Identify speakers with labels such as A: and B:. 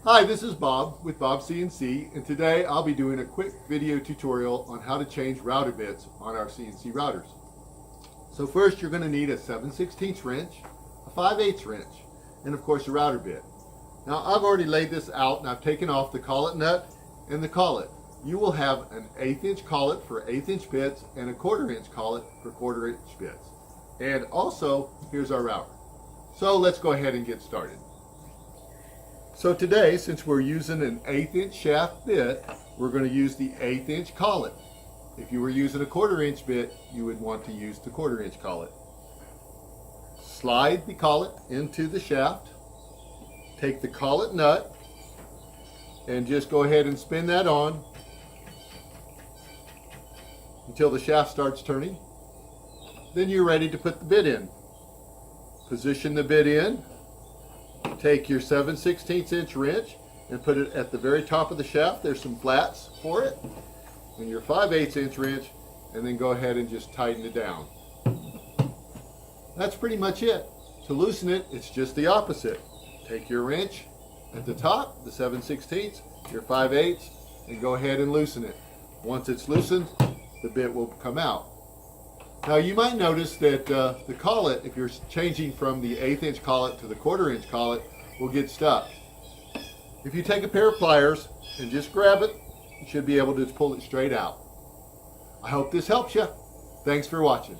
A: Hi, this is Bob with Bob CNC, and today I'll be doing a quick video tutorial on how to change router bits on our CNC routers. So first you're going to need a 7/16 wrench, a 5/8 wrench, and of course a router bit. Now I've already laid this out and I've taken off the collet nut and the collet. You will have an 1/8 inch collet for 1/8 inch bits and a 1/4 inch collet for 1/4 inch bits. And also, here's our router. So let's go ahead and get started. So today, since we're using an 1/8 inch shaft bit, we're going to use the 1/8 inch collet. If you were using a 1/4 inch bit, you would want to use the 1/4 inch collet. Slide the collet into the shaft. Take the collet nut and just go ahead and spin that on until the shaft starts turning. Then you're ready to put the bit in. Position the bit in. Take your 7/16 inch wrench and put it at the very top of the shaft. There's some flats for it. And your 5/8 inch wrench, and then go ahead and just tighten it down. That's pretty much it. To loosen it, it's just the opposite. Take your wrench at the top, the 7/16, your 5/8, and go ahead and loosen it. Once it's loosened, the bit will come out. Now you might notice that the collet, if you're changing from the 1/8 inch collet to the 1/4 inch collet, will get stuck. If you take a pair of pliers and just grab it, you should be able to pull it straight out. I hope this helps you. Thanks for watching.